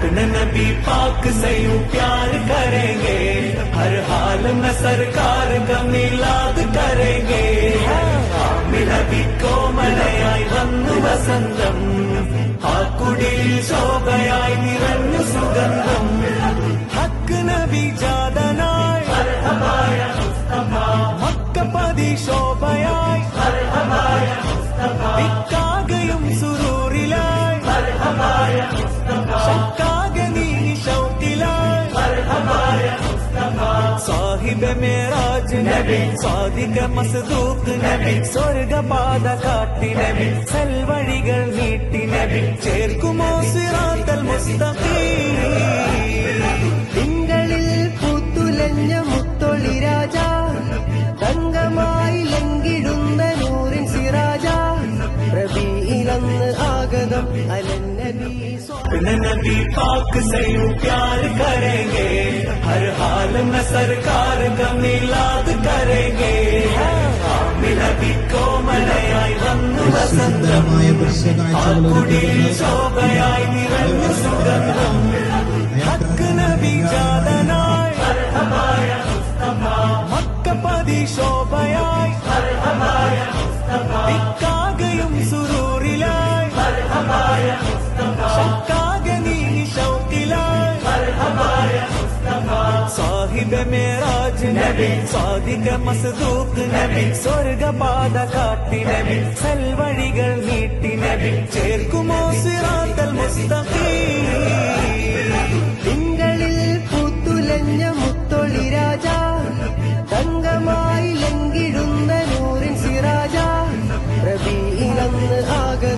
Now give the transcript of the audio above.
नबी पाक से यूं प्यार करेंगे, हर हाल में सरकार का मिलाद करेंगे. നബി കോമലയായി വന്നു വസന്തം, ആ കുടിൽ ശോഭയായി നിറഞ്ഞു സുഗന്ധം. ഹക്ക് നബി ജാതനായി മക്കപതി ശോഭയായി, ദിക്കാകയും സുരൂറിലായി, ശക്കാകെ നീ ശൗക്കിലായി. സാഹിബ മേറാജ് നബി, സാദിക മസ്ദൂഖ് നബി, സ്വർഗപാത കാട്ടി നബി, സൽവഴികൾ നീട്ടി നബി, ചേർക്കുമോ സിറാത്തൽ മുസ്തഖീം. തിങ്കളിൽ പൂത്തുലഞ്ഞ മുത്തൊളി രാജ, തങ്കമായി ലങ്കിടുന്ന നൂറിൻ സിറാജ, റബീഇലന്ന് ആഗതം അലന്നബി. नबी पाक से यूं प्यार करेंगे, हर हाल में सरकार का मिलाद करेंगे. നബി കോമലയായി വന്നു വസന്തം, ആ കുടിൽ ശോഭയായി നിറഞ്ഞു സുഗന്ധം. ഹക്ക് നബി ജാതനായി മക്കപതി ശോഭയായി, ദിക്കാകയും സുരൂറിലായി, ശക്കാകെ നീ ശൗക്കിലായി. സാഹിബ മേറാജ് നബി, സാദിക മസ്ദൂഖ് നബി, സ്വർഗപാത കാട്ടി നബി, സൽവഴികൾ നീട്ടി നബി, ചേർക്കുമോ സിറാത്തൽ മുസ്തഖീം.